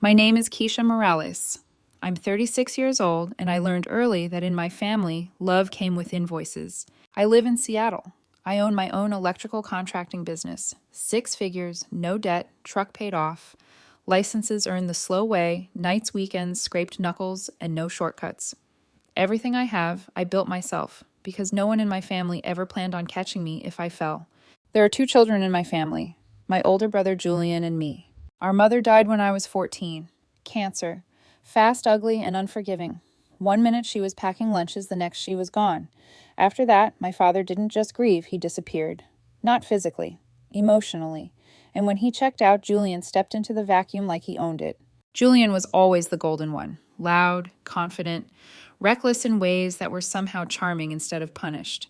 My name is Keisha Morales. I'm 36 years old, and I learned early that in my family, love came with invoices. I live in Seattle. I own my own electrical contracting business. 6 figures, no debt, truck paid off. Licenses earned the slow way, nights, weekends, scraped knuckles, and no shortcuts. Everything I have, I built myself, because no one in my family ever planned on catching me if I fell. There are 2 children in my family, my older brother Julian and me. Our mother died when I was 14. Cancer. Fast, ugly, and unforgiving. One minute she was packing lunches, the next she was gone. After that, my father didn't just grieve, he disappeared. Not physically, emotionally. And when he checked out, Julian stepped into the vacuum like he owned it. Julian was always the golden one. Loud, confident, reckless in ways that were somehow charming instead of punished.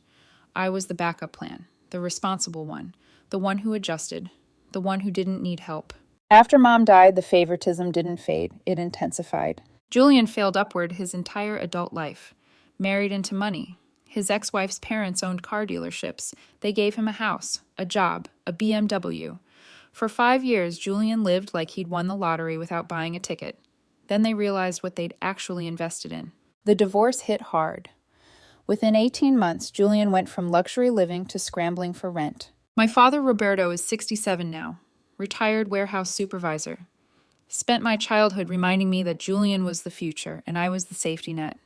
I was the backup plan, the responsible one, the one who adjusted, the one who didn't need help. After Mom died, the favoritism didn't fade, it intensified. Julian failed upward his entire adult life. Married into money. His ex-wife's parents owned car dealerships. They gave him a house, a job, a BMW. For 5 years, Julian lived like he'd won the lottery without buying a ticket. Then they realized what they'd actually invested in. The divorce hit hard. Within 18 months, Julian went from luxury living to scrambling for rent. My father, Roberto, is 67 now. Retired warehouse supervisor. Spent my childhood reminding me that Julian was the future and I was the safety net.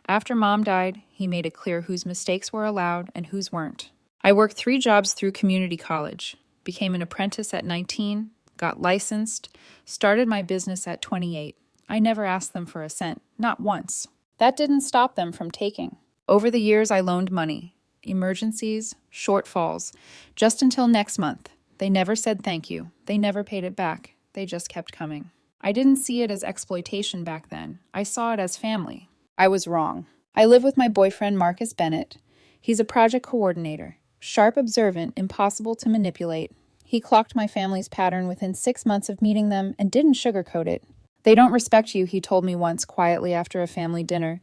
After Mom died, he made it clear whose mistakes were allowed and whose weren't. I worked 3 jobs through community college, became an apprentice at 19, got licensed, started my business at 28. I never asked them for a cent, not once. That didn't stop them from taking. Over the years, I loaned money. Emergencies, shortfalls, just until next month. They never said thank you. They never paid it back. They just kept coming. I didn't see it as exploitation back then. I saw it as family. I was wrong. I live with my boyfriend, Marcus Bennett. He's a project coordinator. Sharp, observant, impossible to manipulate. He clocked my family's pattern within 6 months of meeting them and didn't sugarcoat it. They don't respect you, he told me once quietly after a family dinner.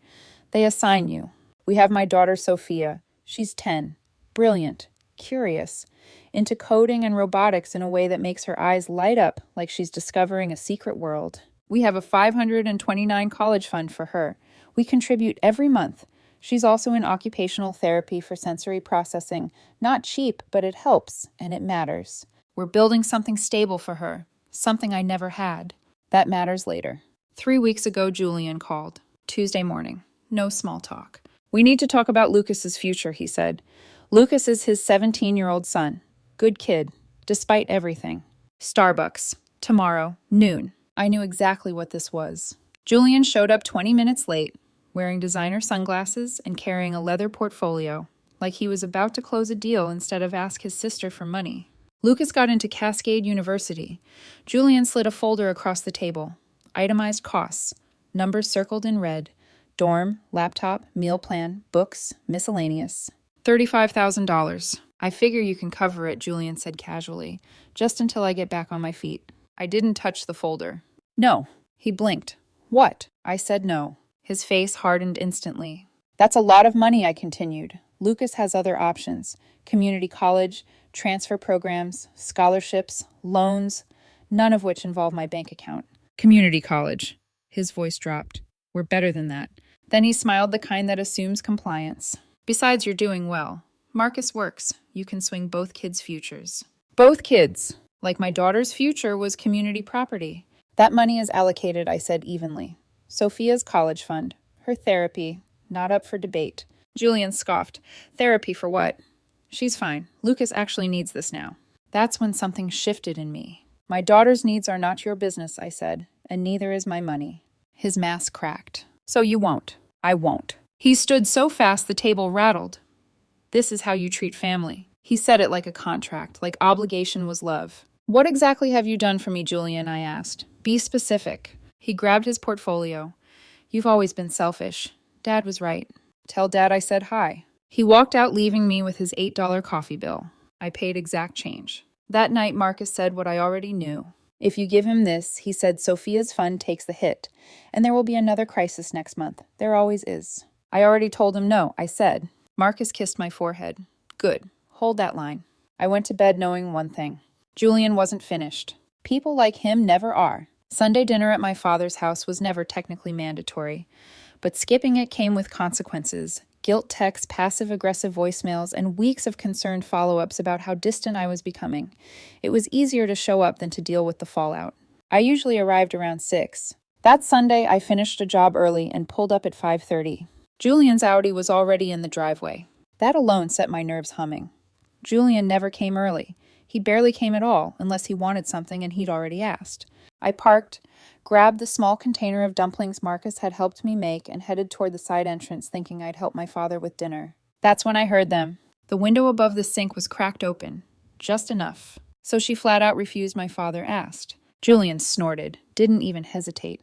They assign you. We have my daughter, Sophia. She's 10. Brilliant. Curious. Into coding and robotics in a way that makes her eyes light up like she's discovering a secret world. We have a $529 college fund for her. We contribute every month. She's also in occupational therapy for sensory processing. Not cheap, but it helps, and it matters. We're building something stable for her, something I never had. That matters later. 3 weeks ago, Julian called. Tuesday morning. No small talk. We need to talk about Lucas's future, he said. Lucas is his 17-year-old son. Good kid, despite everything. Starbucks. Tomorrow, noon. I knew exactly what this was. Julian showed up 20 minutes late, wearing designer sunglasses and carrying a leather portfolio, like he was about to close a deal instead of ask his sister for money. Lucas got into Cascade University. Julian slid a folder across the table. Itemized costs. Numbers circled in red. Dorm, laptop, meal plan, books, miscellaneous. $35,000. I figure you can cover it, Julian said casually, just until I get back on my feet. I didn't touch the folder. No. He blinked. What? I said no. His face hardened instantly. That's a lot of money, I continued. Lucas has other options. Community college, transfer programs, scholarships, loans, none of which involve my bank account. Community college. His voice dropped. We're better than that. Then he smiled, the kind that assumes compliance. Besides, you're doing well. Marcus works. You can swing both kids' futures. Both kids. Like my daughter's future was community property. That money is allocated, I said evenly. Sophia's college fund. Her therapy. Not up for debate. Julian scoffed. Therapy for what? She's fine. Lucas actually needs this now. That's when something shifted in me. My daughter's needs are not your business, I said, and neither is my money. His mask cracked. So you won't. I won't. He stood so fast the table rattled. This is how you treat family. He said it like a contract, like obligation was love. What exactly have you done for me, Julian? I asked. Be specific. He grabbed his portfolio. You've always been selfish. Dad was right. Tell Dad I said hi. He walked out, leaving me with his $8 coffee bill. I paid exact change. That night, Marcus said what I already knew. If you give him this, he said, Sophia's fund takes the hit, and there will be another crisis next month. There always is. I already told him no, I said. Marcus kissed my forehead. Good. Hold that line. I went to bed knowing one thing. Julian wasn't finished. People like him never are. Sunday dinner at my father's house was never technically mandatory, but skipping it came with consequences. Guilt texts, passive-aggressive voicemails, and weeks of concerned follow-ups about how distant I was becoming. It was easier to show up than to deal with the fallout. I usually arrived around 6. That Sunday, I finished a job early and pulled up at 5:30. Julian's Audi was already in the driveway. That alone set my nerves humming. Julian never came early. He barely came at all, unless he wanted something and he'd already asked. I parked, grabbed the small container of dumplings Marcus had helped me make, and headed toward the side entrance thinking I'd help my father with dinner. That's when I heard them. The window above the sink was cracked open. Just enough. So she flat out refused my father asked. Julian snorted, didn't even hesitate.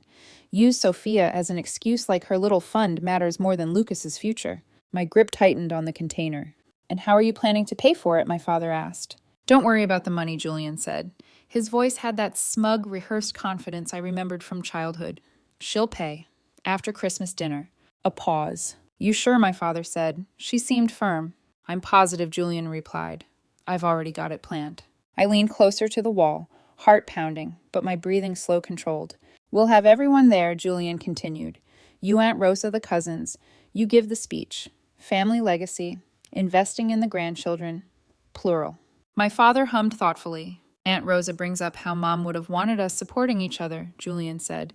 Used Sophia as an excuse like her little fund matters more than Lucas's future. My grip tightened on the container. And how are you planning to pay for it? My father asked. Don't worry about the money, Julian said. His voice had that smug, rehearsed confidence I remembered from childhood. She'll pay. After Christmas dinner. A pause. You sure? My father said. She seemed firm. I'm positive, Julian replied. I've already got it planned. I leaned closer to the wall, heart pounding, but my breathing slow controlled. We'll have everyone there, Julian continued. You, Aunt Rosa, the cousins. You give the speech. Family legacy. Investing in the grandchildren. Plural. My father hummed thoughtfully. Aunt Rosa brings up how Mom would have wanted us supporting each other, Julian said.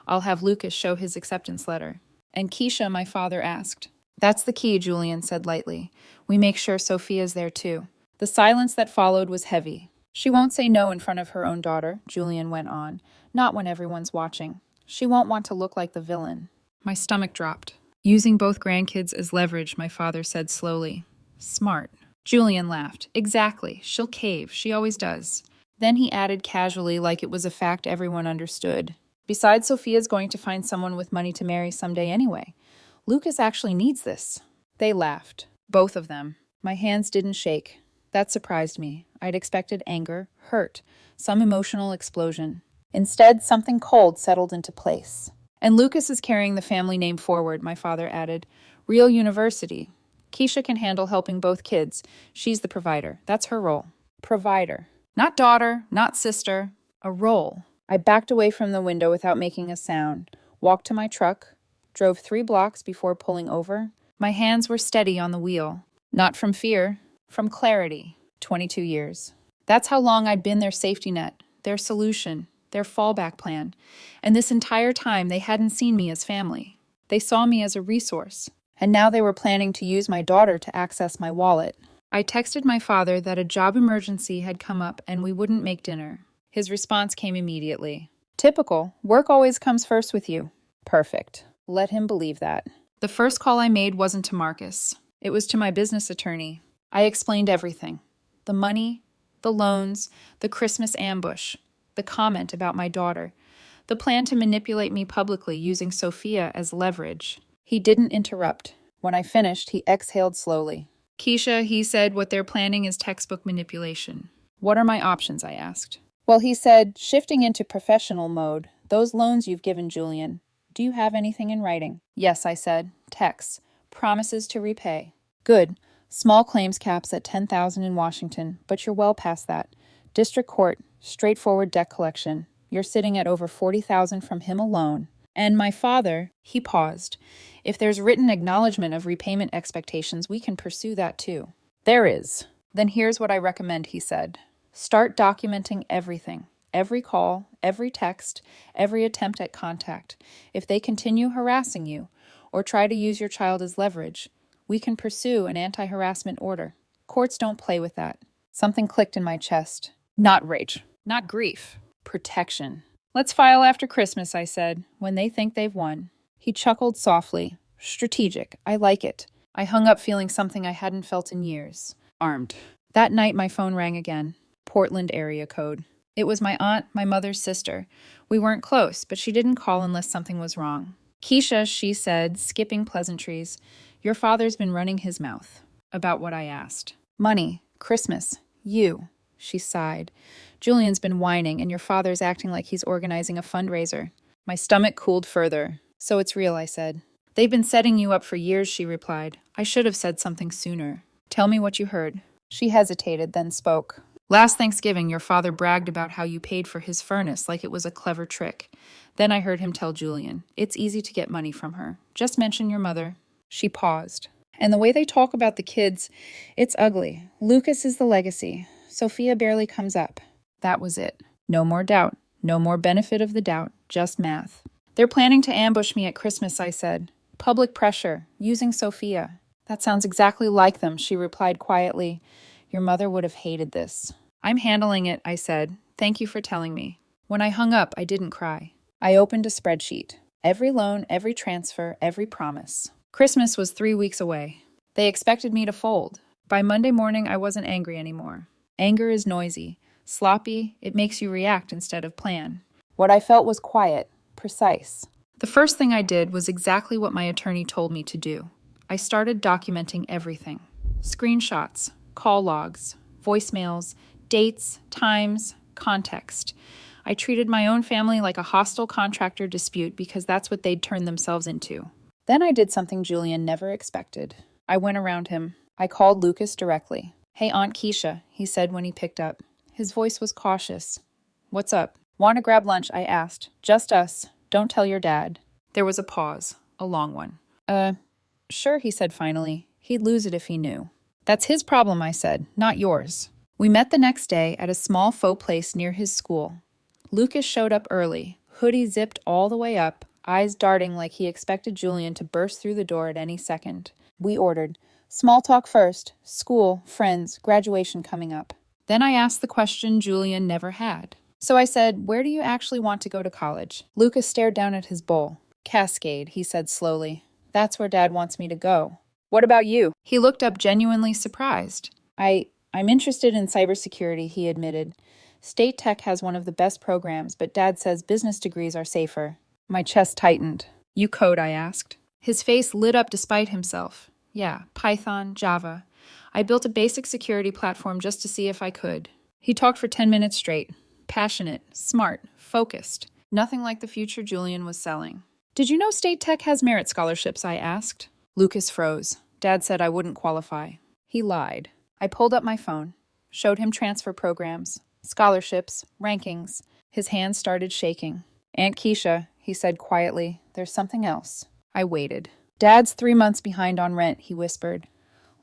I'll have Lucas show his acceptance letter. And Keisha, my father asked. That's the key, Julian said lightly. We make sure Sophia's there too. The silence that followed was heavy. She won't say no in front of her own daughter, Julian went on. Not when everyone's watching. She won't want to look like the villain. My stomach dropped. Using both grandkids as leverage, my father said slowly. Smart. Julian laughed. Exactly. She'll cave. She always does. Then he added casually, like it was a fact everyone understood. Besides, Sophia's going to find someone with money to marry someday anyway. Lucas actually needs this. They laughed. Both of them. My hands didn't shake. That surprised me. I'd expected anger, hurt, some emotional explosion. Instead, something cold settled into place. And Lucas is carrying the family name forward, my father added. Real university. Keisha can handle helping both kids. She's the provider. That's her role. Provider. Not daughter, not sister. A role. I backed away from the window without making a sound, walked to my truck, drove 3 blocks before pulling over. My hands were steady on the wheel. Not from fear, from clarity. 22 years. That's how long I'd been their safety net, their solution, their fallback plan. And this entire time, they hadn't seen me as family. They saw me as a resource. And now they were planning to use my daughter to access my wallet. I texted my father that a job emergency had come up and we wouldn't make dinner. His response came immediately. Typical. Work always comes first with you. Perfect. Let him believe that. The first call I made wasn't to Marcus. It was to my business attorney. I explained everything. The money, the loans, the Christmas ambush, the comment about my daughter, the plan to manipulate me publicly using Sophia as leverage. He didn't interrupt. When I finished, he exhaled slowly. Keisha, he said, what they're planning is textbook manipulation. What are my options? I asked. Well, he said, shifting into professional mode. Those loans you've given Julian. Do you have anything in writing? Yes, I said. Texts. Promises to repay. Good. Small claims caps at $10,000 in Washington, but you're well past that. District court. Straightforward debt collection. You're sitting at over $40,000 from him alone. And my father, he paused. If there's written acknowledgement of repayment expectations, we can pursue that too. There is. Then here's what I recommend, he said. Start documenting everything. Every call, every text, every attempt at contact. If they continue harassing you or try to use your child as leverage, we can pursue an anti-harassment order. Courts don't play with that. Something clicked in my chest. Not rage. Not grief. Protection. Let's file after Christmas, I said, when they think they've won. He chuckled softly. Strategic. I like it. I hung up feeling something I hadn't felt in years. Armed. That night, my phone rang again. Portland area code. It was my aunt, my mother's sister. We weren't close, but she didn't call unless something was wrong. Keisha, she said, skipping pleasantries, your father's been running his mouth. About what I asked. Money. Christmas. You. She sighed. Julian's been whining, and your father's acting like he's organizing a fundraiser. My stomach cooled further. So it's real, I said. They've been setting you up for years, she replied. I should have said something sooner. Tell me what you heard. She hesitated, then spoke. Last Thanksgiving, your father bragged about how you paid for his furnace like it was a clever trick. Then I heard him tell Julian, it's easy to get money from her. Just mention your mother. She paused. And the way they talk about the kids, it's ugly. Lucas is the legacy. Sophia barely comes up. That was it. No more doubt. No more benefit of the doubt. Just math. They're planning to ambush me at Christmas, I said. Public pressure. Using Sophia. That sounds exactly like them, she replied quietly. Your mother would have hated this. I'm handling it, I said. Thank you for telling me. When I hung up, I didn't cry. I opened a spreadsheet. Every loan, every transfer, every promise. Christmas was 3 weeks away. They expected me to fold. By Monday morning, I wasn't angry anymore. Anger is noisy, sloppy, it makes you react instead of plan. What I felt was quiet, precise. The first thing I did was exactly what my attorney told me to do. I started documenting everything. Screenshots, call logs, voicemails, dates, times, context. I treated my own family like a hostile contractor dispute because that's what they'd turned themselves into. Then I did something Julian never expected. I went around him. I called Lucas directly. Hey, Aunt Keisha, he said when he picked up. His voice was cautious. What's up? Want to grab lunch? I asked. Just us. Don't tell your dad. There was a pause, a long one. Sure, he said finally. He'd lose it if he knew. That's his problem, I said, not yours. We met the next day at a small faux place near his school. Lucas showed up early, hoodie zipped all the way up, eyes darting like he expected Julian to burst through the door at any second. We ordered. Small talk first. School, friends, graduation coming up. Then I asked the question Julian never had. So I said, where do you actually want to go to college? Lucas stared down at his bowl. Cascade, he said slowly. That's where Dad wants me to go. What about you? He looked up genuinely surprised. I'm interested in cybersecurity, he admitted. State Tech has one of the best programs, but Dad says business degrees are safer. My chest tightened. You code, I asked. His face lit up despite himself. Yeah, Python, Java. I built a basic security platform just to see if I could. He talked for 10 minutes straight. Passionate, smart, focused. Nothing like the future Julian was selling. Did you know State Tech has merit scholarships, I asked. Lucas froze. Dad said I wouldn't qualify. He lied. I pulled up my phone, showed him transfer programs, scholarships, rankings. His hands started shaking. Aunt Keisha, he said quietly, there's something else. I waited. Dad's 3 months behind on rent, he whispered.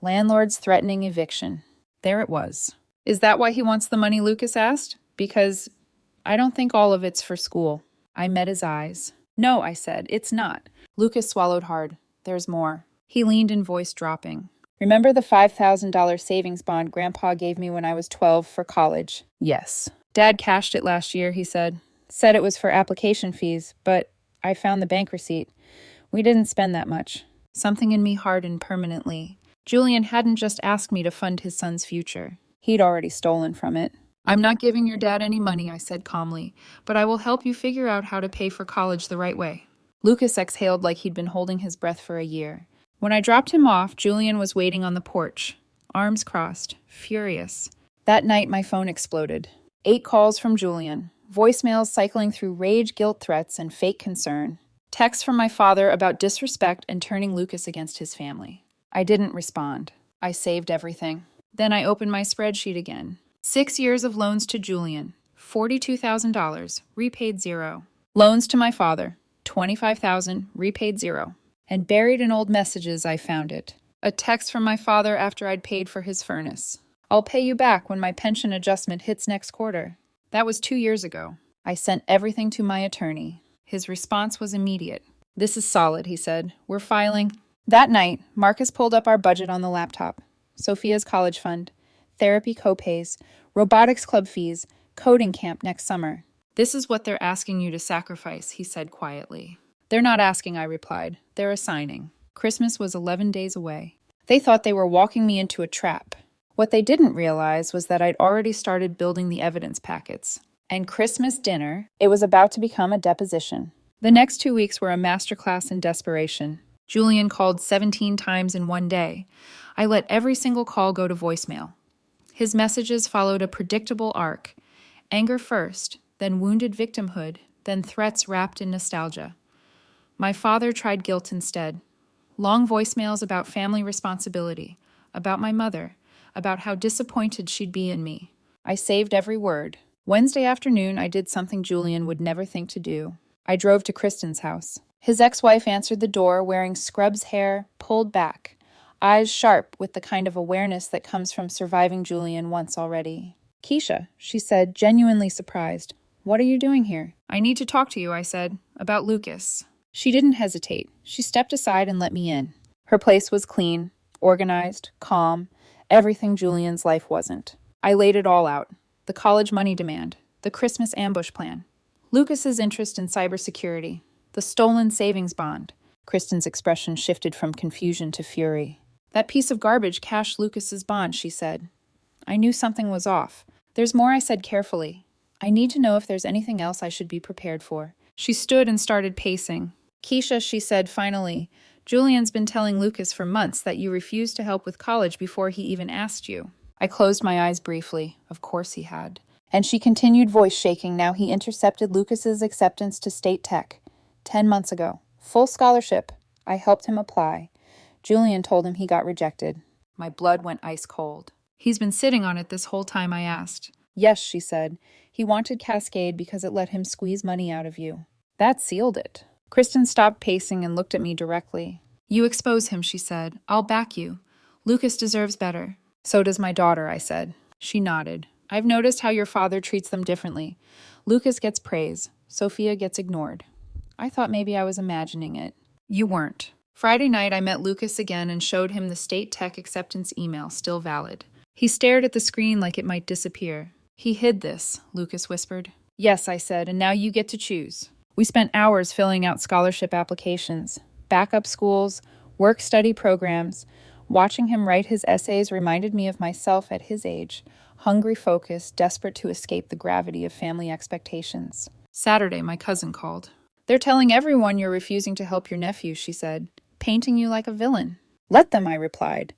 Landlord's threatening eviction. There it was. Is that why he wants the money, Lucas asked? Because I don't think all of it's for school. I met his eyes. No, I said, it's not. Lucas swallowed hard. There's more. He leaned in, voice dropping. Remember the $5,000 savings bond Grandpa gave me when I was 12 for college? Yes. Dad cashed it last year, he said. Said it was for application fees, but I found the bank receipt. We didn't spend that much. Something in me hardened permanently. Julian hadn't just asked me to fund his son's future. He'd already stolen from it. I'm not giving your dad any money, I said calmly, but I will help you figure out how to pay for college the right way. Lucas exhaled like he'd been holding his breath for a year. When I dropped him off, Julian was waiting on the porch, arms crossed, furious. That night, my phone exploded. 8 calls from Julian, voicemails cycling through rage, guilt threats, and fake concern. Texts from my father about disrespect and turning Lucas against his family. I didn't respond. I saved everything. Then I opened my spreadsheet again. 6 years of loans to Julian, $42,000, repaid 0. Loans to my father, $25,000, repaid 0. And buried in old messages, I found it. A text from my father after I'd paid for his furnace. I'll pay you back when my pension adjustment hits next quarter. That was 2 years ago. I sent everything to my attorney. His response was immediate. This is solid, he said. We're filing. That night, Marcus pulled up our budget on the laptop. Sophia's college fund, therapy copays, robotics club fees, coding camp next summer. This is what they're asking you to sacrifice, he said quietly. They're not asking, I replied. They're assigning. Christmas was 11 days away. They thought they were walking me into a trap. What they didn't realize was that I'd already started building the evidence packets. And Christmas dinner, it was about to become a deposition. The next 2 weeks were a masterclass in desperation. Julian called 17 times in one day. I let every single call go to voicemail. His messages followed a predictable arc. Anger first, then wounded victimhood, then threats wrapped in nostalgia. My father tried guilt instead. Long voicemails about family responsibility, about my mother, about how disappointed she'd be in me. I saved every word. Wednesday afternoon, I did something Julian would never think to do. I drove to Kristen's house. His ex-wife answered the door wearing scrubs hair pulled back, eyes sharp with the kind of awareness that comes from surviving Julian once already. "Keisha," she said, genuinely surprised. "What are you doing here?" "I need to talk to you," I said, "about Lucas." She didn't hesitate. She stepped aside and let me in. Her place was clean, organized, calm, everything Julian's life wasn't. I laid it all out. The college money demand, the Christmas ambush plan, Lucas's interest in cybersecurity, the stolen savings bond. Kristen's expression shifted from confusion to fury. "That piece of garbage cashed Lucas's bond," she said. I knew something was off. "There's more," I said carefully. "I need to know if there's anything else I should be prepared for." She stood and started pacing. "Keisha," she said finally, "Julian's been telling Lucas for months that you refused to help with college before he even asked you." I closed my eyes briefly. Of course he had. And she continued, voice shaking. "Now he intercepted Lucas's acceptance to State Tech 10 months ago. Full scholarship. I helped him apply. Julian told him he got rejected." My blood went ice cold. "He's been sitting on it this whole time?" I asked. "Yes," she said. "He wanted Cascade because it let him squeeze money out of you." That sealed it. Kristen stopped pacing and looked at me directly. "You expose him," she said. "I'll back you. Lucas deserves better." "So does my daughter," I said. She nodded. "I've noticed how your father treats them differently. Lucas gets praise. Sophia gets ignored." I thought maybe I was imagining it. You weren't. Friday night, I met Lucas again and showed him the State Tech acceptance email, still valid. He stared at the screen like it might disappear. "He hid this," Lucas whispered. "Yes," I said, "and now you get to choose." We spent hours filling out scholarship applications, backup schools, work-study programs. Watching him write his essays reminded me of myself at his age, hungry, focused, desperate to escape the gravity of family expectations. Saturday, my cousin called. "They're telling everyone you're refusing to help your nephew," she said, "painting you like a villain." "Let them," I replied.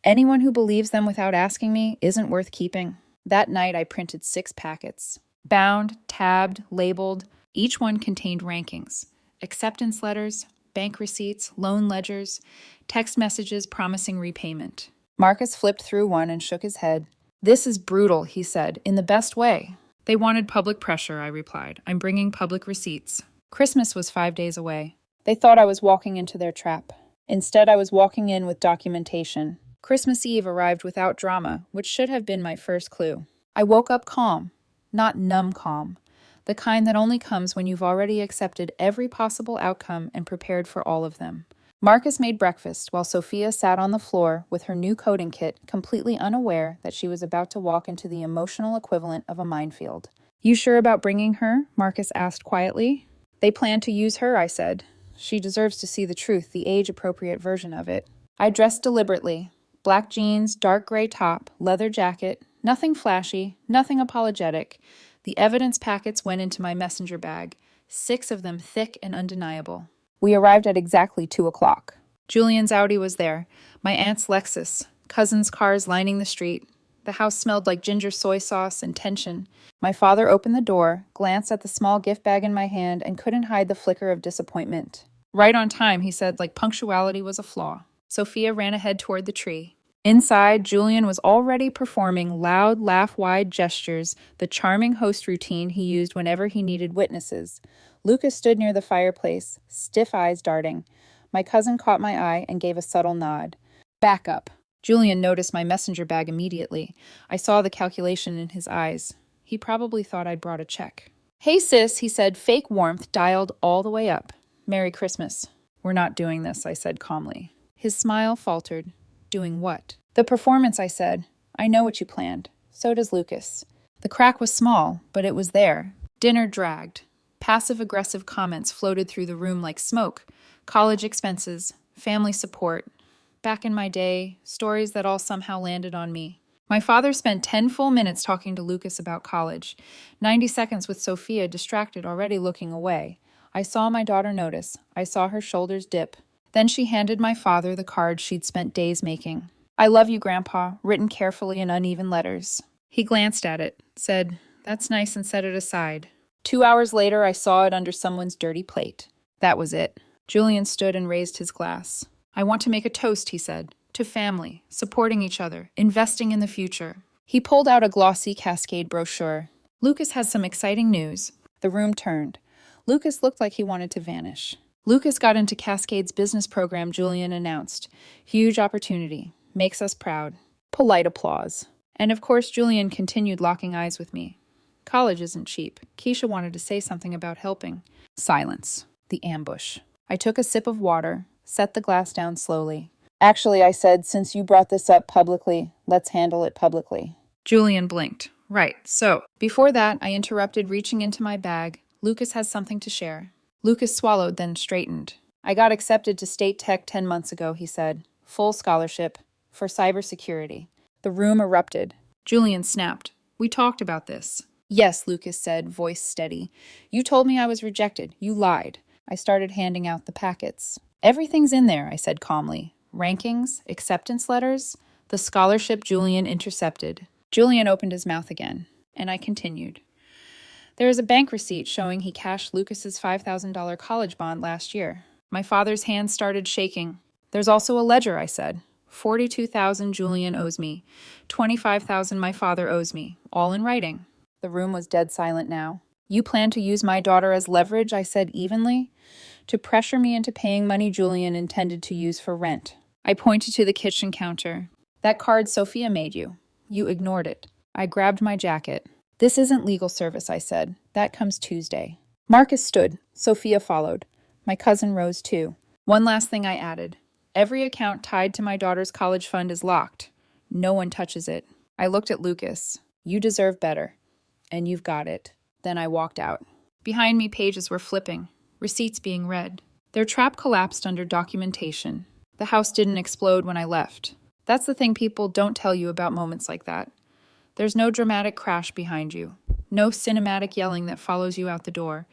"Anyone who believes them without asking me isn't worth keeping." That night, I printed 6 packets. Bound, tabbed, labeled. Each one contained rankings, acceptance letters, bank receipts, loan ledgers, text messages promising repayment. Marcus flipped through one and shook his head. "This is brutal," he said, "in the best way." "They wanted public pressure," I replied. "I'm bringing public receipts." Christmas was 5 days away. They thought I was walking into their trap. Instead, I was walking in with documentation. Christmas Eve arrived without drama, which should have been my first clue. I woke up calm, not numb calm, the kind that only comes when you've already accepted every possible outcome and prepared for all of them. Marcus made breakfast while Sophia sat on the floor with her new coding kit, completely unaware that she was about to walk into the emotional equivalent of a minefield. "You sure about bringing her?" Marcus asked quietly. "They plan to use her," I said. "She deserves to see the truth, the age-appropriate version of it." I dressed deliberately. Black jeans, dark gray top, leather jacket, nothing flashy, nothing apologetic. The evidence packets went into my messenger bag, 6 of them thick and undeniable. We arrived at exactly 2 o'clock. Julian's Audi was there, my aunt's Lexus, cousins' cars lining the street. The house smelled like ginger soy sauce and tension. My father opened the door, glanced at the small gift bag in my hand, and couldn't hide the flicker of disappointment. "Right on time," he said, like punctuality was a flaw. Sophia ran ahead toward the tree. Inside, Julian was already performing loud, laugh-wide gestures, the charming host routine he used whenever he needed witnesses. Lucas stood near the fireplace, stiff eyes darting. My cousin caught my eye and gave a subtle nod. "Back up." Julian noticed my messenger bag immediately. I saw the calculation in his eyes. He probably thought I'd brought a check. "Hey, sis," he said, fake warmth dialed all the way up. "Merry Christmas." "We're not doing this," I said calmly. His smile faltered. "Doing what?" "The performance," I said. "I know what you planned. So does Lucas." The crack was small, but it was there. Dinner dragged. Passive-aggressive comments floated through the room like smoke. College expenses, family support. Back in my day, stories that all somehow landed on me. My father spent 10 full minutes talking to Lucas about college. 90 seconds with Sophia distracted, already looking away. I saw my daughter notice. I saw her shoulders dip. Then she handed my father the card she'd spent days making. "I love you, Grandpa," written carefully in uneven letters. He glanced at it, said, "That's nice," and set it aside. 2 hours later, I saw it under someone's dirty plate. That was it. Julian stood and raised his glass. "I want to make a toast," he said, "to family, supporting each other, investing in the future." He pulled out a glossy Cascade brochure. Lucas has some exciting news. The room turned. Lucas looked like he wanted to vanish. Lucas got into Cascade's business program, Julian announced. Huge opportunity. Makes us proud. Polite applause. And of course, Julian continued locking eyes with me. College isn't cheap. Keisha wanted to say something about helping. Silence. The ambush. I took a sip of water, set the glass down slowly. Actually, I said, since you brought this up publicly, let's handle it publicly. Julian blinked. Right, so. Before that, I interrupted, reaching into my bag. Lucas has something to share. Lucas swallowed, then straightened. I got accepted to State Tech 10 months ago, he said. Full scholarship. For cybersecurity. The room erupted. Julian snapped. We talked about this. Yes, Lucas said, voice steady. You told me I was rejected. You lied. I started handing out the packets. Everything's in there, I said calmly. Rankings, acceptance letters, the scholarship Julian intercepted. Julian opened his mouth again, and I continued. There is a bank receipt showing he cashed Lucas's $5,000 college bond last year. My father's hands started shaking. There's also a ledger, I said. $42,000 Julian owes me. $25,000 my father owes me, all in writing. The room was dead silent now. You plan to use my daughter as leverage, I said evenly, to pressure me into paying money Julian intended to use for rent. I pointed to the kitchen counter. That card Sophia made you. You ignored it. I grabbed my jacket. This isn't legal service, I said. That comes Tuesday. Marcus stood. Sophia followed. My cousin rose too. One last thing I added. Every account tied to my daughter's college fund is locked. No one touches it. I looked at Lucas. You deserve better. And you've got it. Then I walked out. Behind me, pages were flipping. Receipts being read. Their trap collapsed under documentation. The house didn't explode when I left. That's the thing people don't tell you about moments like that. There's no dramatic crash behind you. No cinematic yelling that follows you out the door.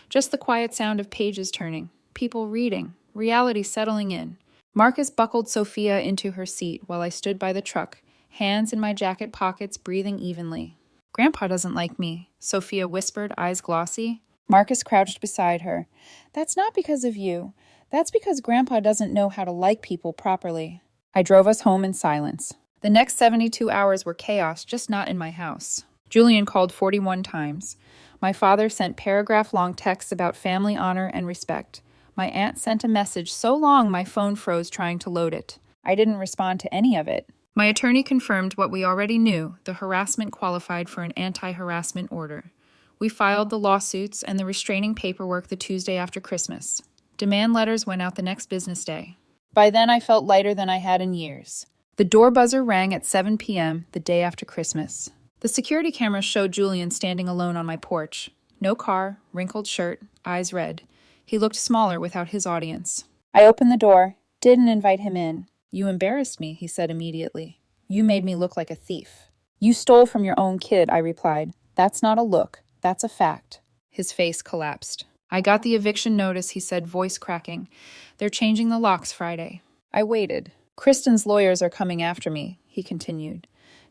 Just the quiet sound of pages turning. People reading. Reality settling in. Marcus buckled Sophia into her seat while I stood by the truck, hands in my jacket pockets, breathing evenly. Grandpa doesn't like me, Sophia whispered, eyes glossy. Marcus crouched beside her. That's not because of you. That's because Grandpa doesn't know how to like people properly. I drove us home in silence. The next 72 hours were chaos, just not in my house. Julian called 41 times. My father sent paragraph-long texts about family honor and respect. My aunt sent a message so long my phone froze trying to load it. I didn't respond to any of it. My attorney confirmed what we already knew, the harassment qualified for an anti-harassment order. We filed the lawsuits and the restraining paperwork the Tuesday after Christmas. Demand letters went out the next business day. By then I felt lighter than I had in years. The door buzzer rang at 7 p.m. the day after Christmas. The security camera showed Julian standing alone on my porch. No car, wrinkled shirt, eyes red. He looked smaller without his audience. I opened the door, didn't invite him in. You embarrassed me, he said immediately. You made me look like a thief. You stole from your own kid, I replied. That's not a look, that's a fact. His face collapsed. I got the eviction notice, he said, voice cracking. They're changing the locks Friday. I waited. Kristen's lawyers are coming after me, he continued.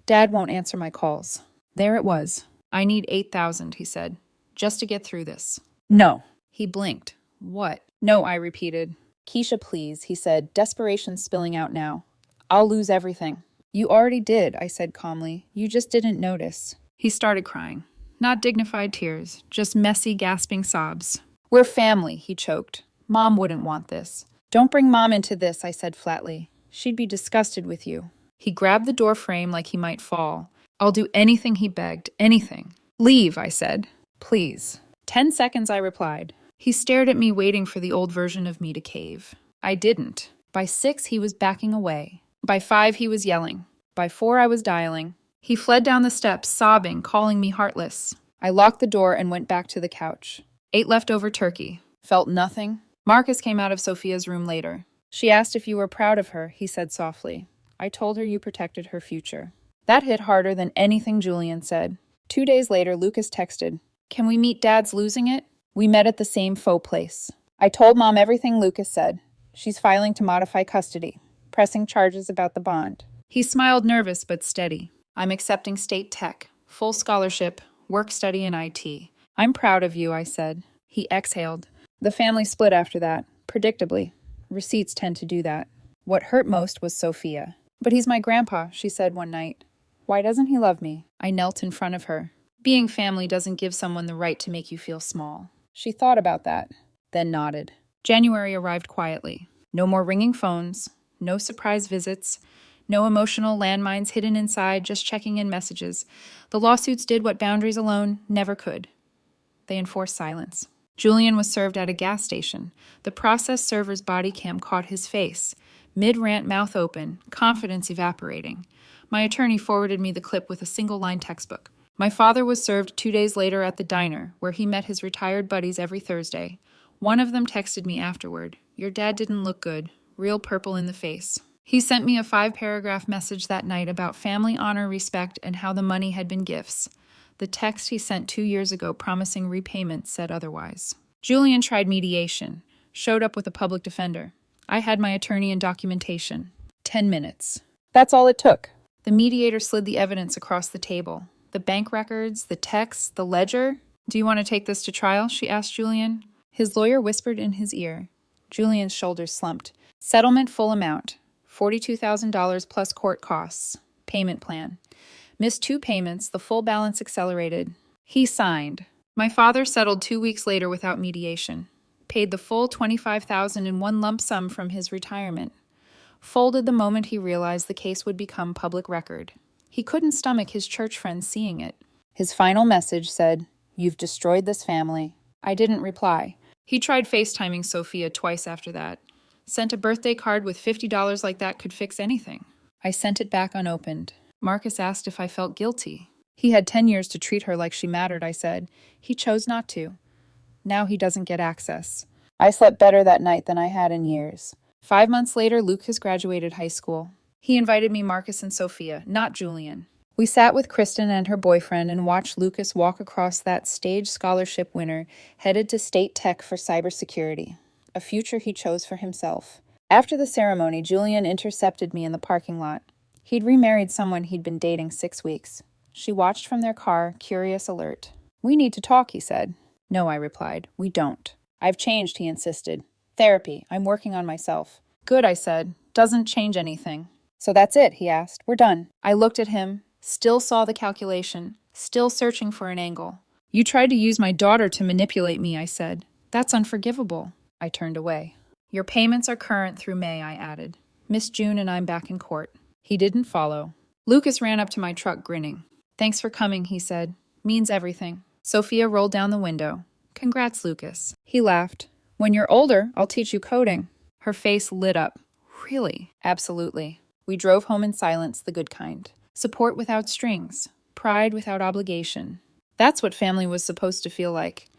Dad won't answer my calls. There it was. I need $8,000, he said, just to get through this. No. He blinked. What? No, I repeated. Keisha, please, he said, desperation spilling out now. I'll lose everything. You already did, I said calmly. You just didn't notice. He started crying. Not dignified tears, just messy, gasping sobs. We're family, he choked. Mom wouldn't want this. Don't bring Mom into this, I said flatly. She'd be disgusted with you. He grabbed the door frame like he might fall. I'll do anything, he begged. Anything. Leave, I said. Please. 10 seconds, I replied. He stared at me, waiting for the old version of me to cave. I didn't. By 6, he was backing away. By 5, he was yelling. By 4, I was dialing. He fled down the steps, sobbing, calling me heartless. I locked the door and went back to the couch. Ate leftover turkey. Felt nothing. Marcus came out of Sophia's room later. She asked if you were proud of her, he said softly. I told her you protected her future. That hit harder than anything Julian said. 2 days later, Lucas texted, Can we meet Dad's losing it? We met at the same faux place. I told Mom everything Lucas said. She's filing to modify custody, pressing charges about the bond. He smiled, nervous but steady. I'm accepting State Tech, full scholarship, work study in IT. I'm proud of you, I said. He exhaled. The family split after that, predictably. Receipts tend to do that. What hurt most was Sophia. But he's my grandpa, she said one night. Why doesn't he love me? I knelt in front of her. Being family doesn't give someone the right to make you feel small. She thought about that, then nodded. January arrived quietly. No more ringing phones, no surprise visits, no emotional landmines hidden inside, just checking in messages. The lawsuits did what boundaries alone never could. They enforced silence. Julian was served at a gas station. The process server's body cam caught his face. Mid-rant, mouth open, confidence evaporating. My attorney forwarded me the clip with a single-line textbook. My father was served 2 days later at the diner, where he met his retired buddies every Thursday. One of them texted me afterward. Your dad didn't look good. Real purple in the face. He sent me a 5-paragraph message that night about family honor, respect, and how the money had been gifts. The text he sent 2 years ago promising repayment said otherwise. Julian tried mediation. Showed up with a public defender. I had my attorney and documentation. 10 minutes. That's all it took. The mediator slid the evidence across the table. The bank records, the texts, the ledger. Do you want to take this to trial? She asked Julian. His lawyer whispered in his ear. Julian's shoulders slumped. Settlement full amount. $42,000 plus court costs. Payment plan. Missed 2 payments, the full balance accelerated. He signed. My father settled 2 weeks later without mediation. Paid the full $25,000 in one lump sum from his retirement. Folded the moment he realized the case would become public record. He couldn't stomach his church friends seeing it. His final message said, "You've destroyed this family." I didn't reply. He tried FaceTiming Sophia twice after that. Sent a birthday card with $50 like that could fix anything. I sent it back unopened. Marcus asked if I felt guilty. He had 10 years to treat her like she mattered, I said. He chose not to. Now he doesn't get access. I slept better that night than I had in years. 5 months later, Lucas graduated high school. He invited me, Marcus, and Sophia, not Julian. We sat with Kristen and her boyfriend and watched Lucas walk across that stage scholarship winner headed to State Tech for cybersecurity, a future he chose for himself. After the ceremony, Julian intercepted me in the parking lot. He'd remarried someone he'd been dating 6 weeks. She watched from their car, curious, alert. "We need to talk," he said. "No," I replied. "We don't." "I've changed," he insisted. "Therapy. I'm working on myself." "Good," I said. "Doesn't change anything." "So that's it?" he asked. "We're done." I looked at him, still saw the calculation, still searching for an angle. "You tried to use my daughter to manipulate me," I said. "That's unforgivable." I turned away. "Your payments are current through May," I added. "Miss June and I'm back in court." He didn't follow. Lucas ran up to my truck grinning. "Thanks for coming," he said. "Means everything." Sophia rolled down the window. "Congrats, Lucas." He laughed. "When you're older, I'll teach you coding." Her face lit up. "Really?" "Absolutely." We drove home in silence, the good kind. Support without strings. Pride without obligation. That's what family was supposed to feel like.